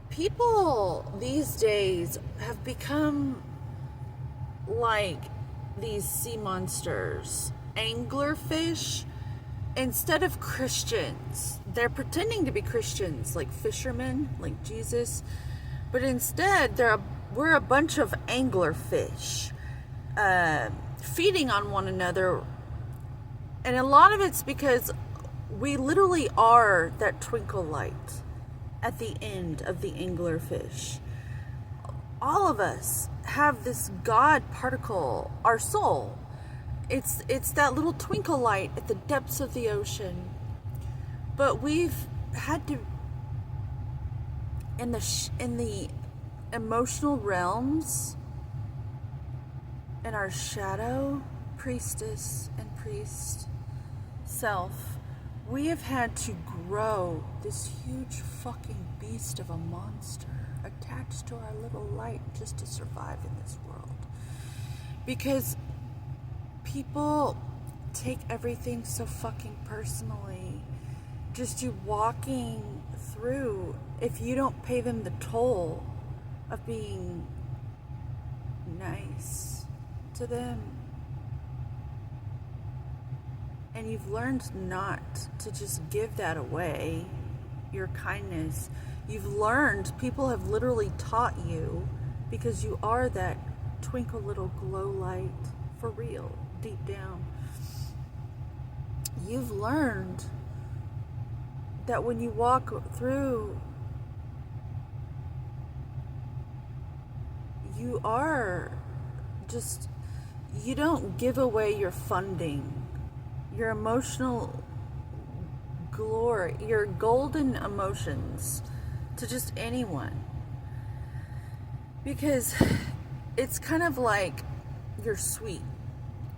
People these days have become like these sea monsters, anglerfish, instead of Christians. They're pretending to be Christians, like fishermen, like Jesus, but instead we're a bunch of anglerfish, feeding on one another. And a lot of it's because we literally are that twinkle light at the end of the anglerfish. All of us have this God particle, our soul. It's that little twinkle light at the depths of the ocean. But we've had to, in the emotional realms, in our shadow priestess and priest self, we have had to grow this huge fucking beast of a monster attached to our little light just to survive in this world. Because people take everything so fucking personally. Just you walking through, if you don't pay them the toll of being nice to them, and you've learned not to just give that away, your kindness. You've learned, people have literally taught you, because you are that twinkle little glow light for real, deep down. You've learned that when you walk through, you are just, you don't give away your funding, your emotional glory, your golden emotions to just anyone. Because it's kind of like you're sweet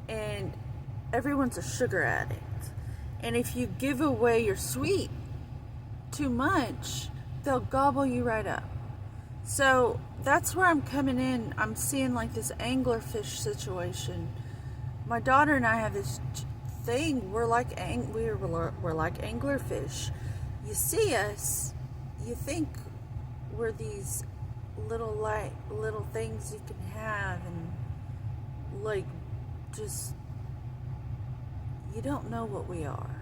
and everyone's a sugar addict. And if you give away your sweet too much, they'll gobble you right up. So that's where I'm coming in. I'm seeing like this anglerfish situation. My daughter and I have this thing. We're like anglerfish. You see us, you think we're these little things you can have, and like just you don't know what we are.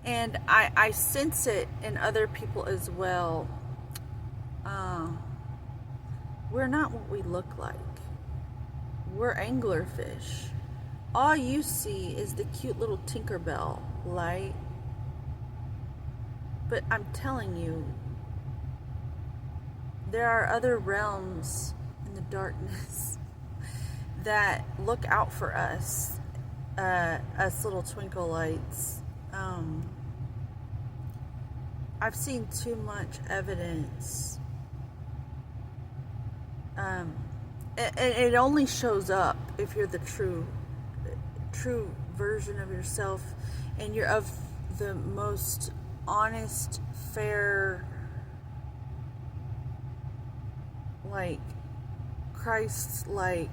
And I sense it in other people as well. We're not what we look like. We're anglerfish. All you see is the cute little Tinkerbell light. But I'm telling you, there are other realms in the darkness that look out for us, us little twinkle lights. I've seen too much evidence. It only shows up if you're the true version of yourself, and you're of the most honest, fair, like Christ, like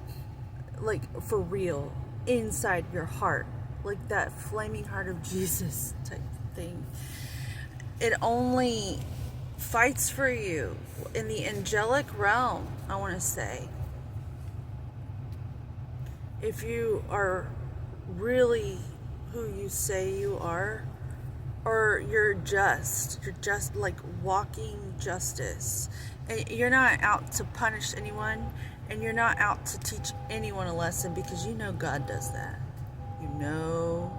for real, inside your heart, like that flaming heart of Jesus type thing. It only fights for you in the angelic realm, I want to say. If you are really who you say you are, or you're just like walking justice, and you're not out to punish anyone, and you're not out to teach anyone a lesson, because you know God does that. You know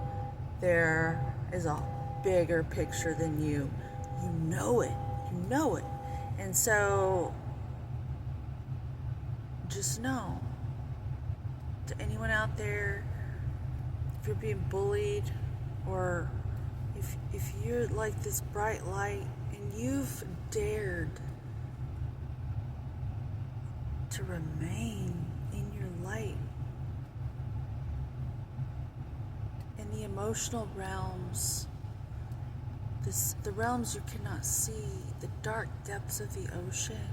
there is a bigger picture than you. You know it. And so just know, to anyone out there, if you're being bullied, or if you're like this bright light and you've dared to remain in your light, in the emotional realms, the realms you cannot see, the dark depths of the ocean,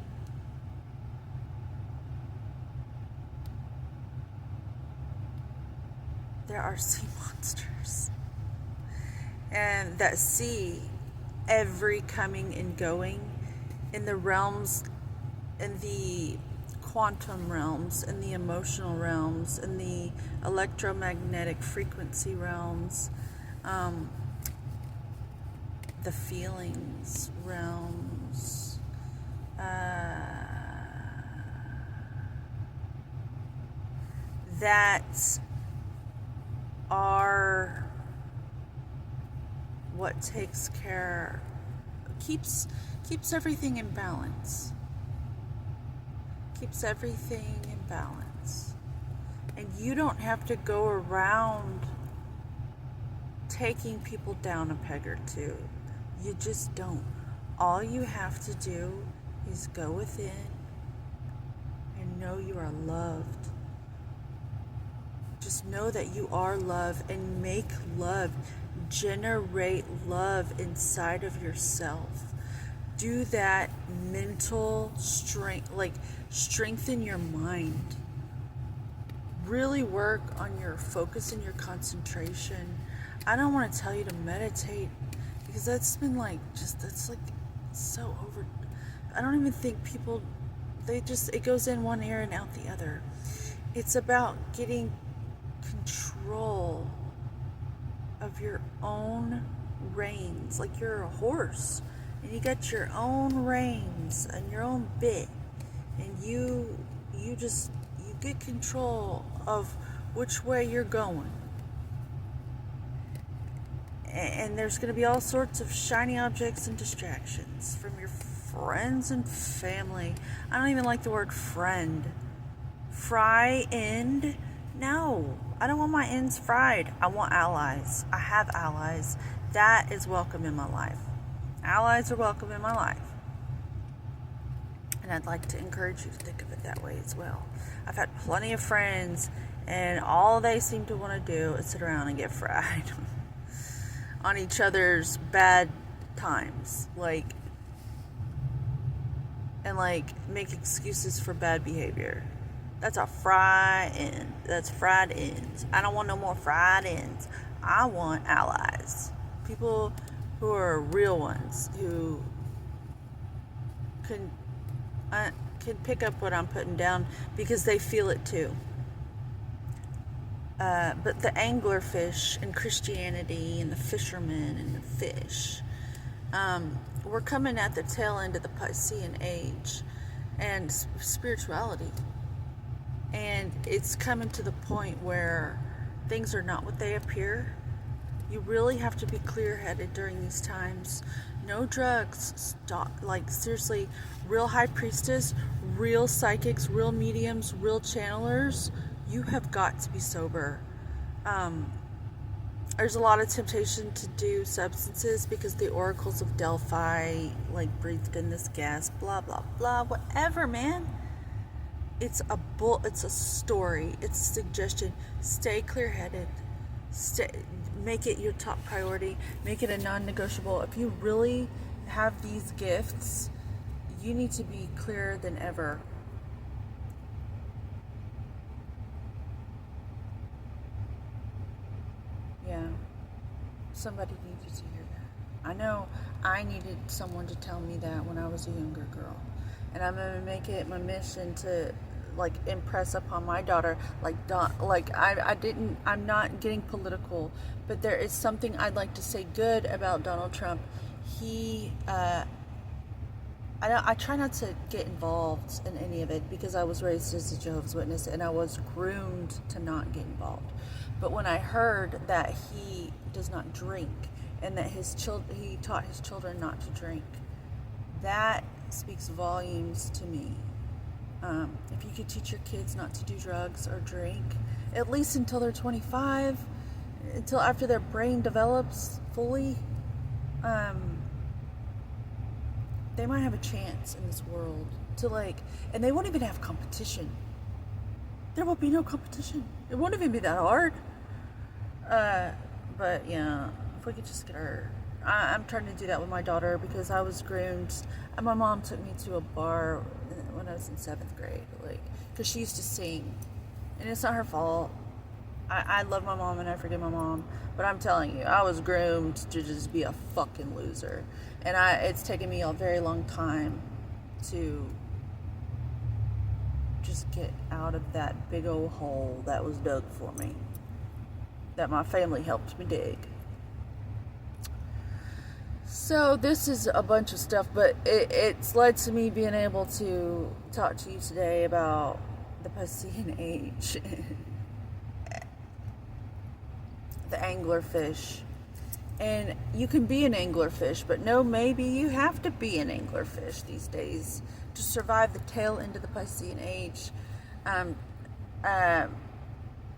there are sea monsters, and that see every coming and going in the realms in the quantum realms, in the emotional realms, in the electromagnetic frequency realms, the feelings realms, that are what takes care, keeps everything in balance. Keeps everything in balance. And you don't have to go around taking people down a peg or two. You just don't. All you have to do is go within and know you are loved. Just know that you are loved, and make love, generate love inside of yourself. Do that mental strength, like strengthen your mind. Really work on your focus and your concentration. I don't want to tell you to meditate, because that's been like, just, that's like so over. I don't even think people, it goes in one ear and out the other. It's about getting control of your own reins, like you're a horse and you got your own reins and your own bit, and you get control of which way you're going. And there's going to be all sorts of shiny objects and distractions from your friends and family. I don't even like the word friend. Fry end? No, I don't want my ends fried. I want allies. I have allies. That is welcome in my life. Allies are welcome in my life. And I'd like to encourage you to think of it that way as well. I've had plenty of friends, and all they seem to want to do is sit around and get fried on each other's bad times. And make excuses for bad behavior. That's a fry end. That's fried ends. I don't want no more fried ends. I want allies. People who are real ones, who can pick up what I'm putting down, because they feel it too. But the anglerfish and Christianity and the fishermen and the fish, we're coming at the tail end of the Piscean age and spirituality. And it's coming to the point where things are not what they appear. You really have to be clear-headed during these times. No drugs. Stop. Seriously, real high priestess, real psychics, real mediums, real channelers, you have got to be sober. There's a lot of temptation to do substances because the oracles of Delphi breathed in this gas, blah blah blah, whatever, man. It's a story. It's a suggestion. Stay clear-headed. Make it your top priority. Make it a non-negotiable. If you really have these gifts, you need to be clearer than ever. Yeah. Somebody needed to hear that. I know I needed someone to tell me that when I was a younger girl. And I'm going to make it my mission to impress upon my daughter, I'm not getting political, but there is something I'd like to say good about Donald Trump. I try not to get involved in any of it because I was raised as a Jehovah's Witness and I was groomed to not get involved. But when I heard that he does not drink and that he taught his children not to drink, that speaks volumes to me. If you could teach your kids not to do drugs or drink, at least until they're 25, until after their brain develops fully, they might have a chance in this world to and they won't even have competition. There will be no competition. It won't even be that hard. But yeah, if we could just get I'm trying to do that with my daughter because I was groomed. And my mom took me to a bar when I was in 7th grade, because she used to sing, and it's not her fault. I love my mom and I forgive my mom, but I'm telling you, I was groomed to just be a fucking loser, and it's taken me a very long time to just get out of that big old hole that was dug for me, that my family helped me dig. So this is a bunch of stuff, but it's led to me being able to talk to you today about the Piscean age, the anglerfish. And you can be an anglerfish, but no, maybe you have to be an anglerfish these days to survive the tail end of the Piscean age. Um, and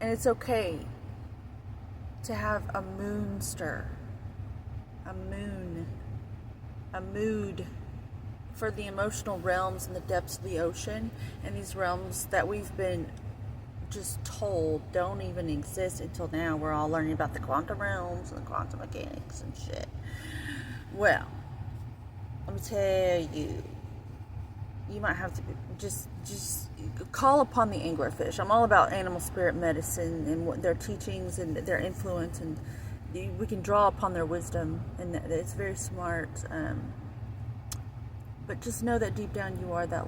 it's okay to have a moonster, a mood for the emotional realms and the depths of the ocean, and these realms that we've been just told don't even exist until now. We're all learning about the quantum realms and the quantum mechanics and shit. Well, let me tell you, you might have to just call upon the anglerfish. I'm all about animal spirit medicine and what their teachings and their influence, and we can draw upon their wisdom, and it's very smart. But just know that deep down you are that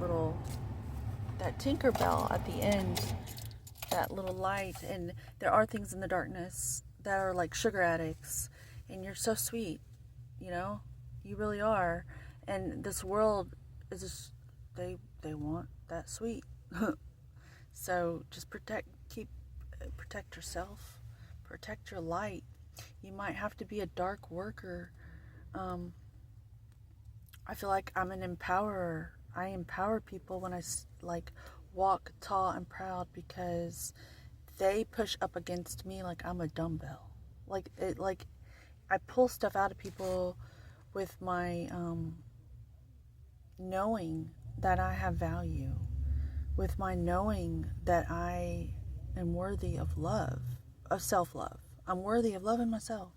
Tinkerbell at the end, that little light. And there are things in the darkness that are like sugar addicts, and you're so sweet, you really are. And this world is just, they want that sweet. So just protect yourself, protect your light. You might have to be a dark worker. I feel like I'm an empowerer. I empower people when I walk tall and proud, because they push up against me like I'm a dumbbell. I pull stuff out of people with my knowing that I have value, with my knowing that I am worthy of love, of self-love. I'm worthy of loving myself.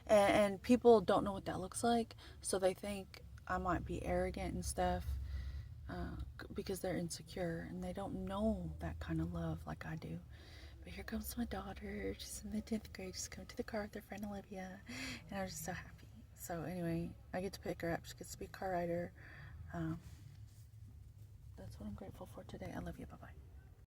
And people don't know what that looks like, so they think I might be arrogant and stuff, because they're insecure and they don't know that kind of love like I do. But here comes my daughter. She's in the 10th grade. She's coming to the car with her friend Olivia, and I'm just so happy. So anyway, I get to pick her up. She gets to be a car rider. That's what I'm grateful for today. I love you. Bye-bye.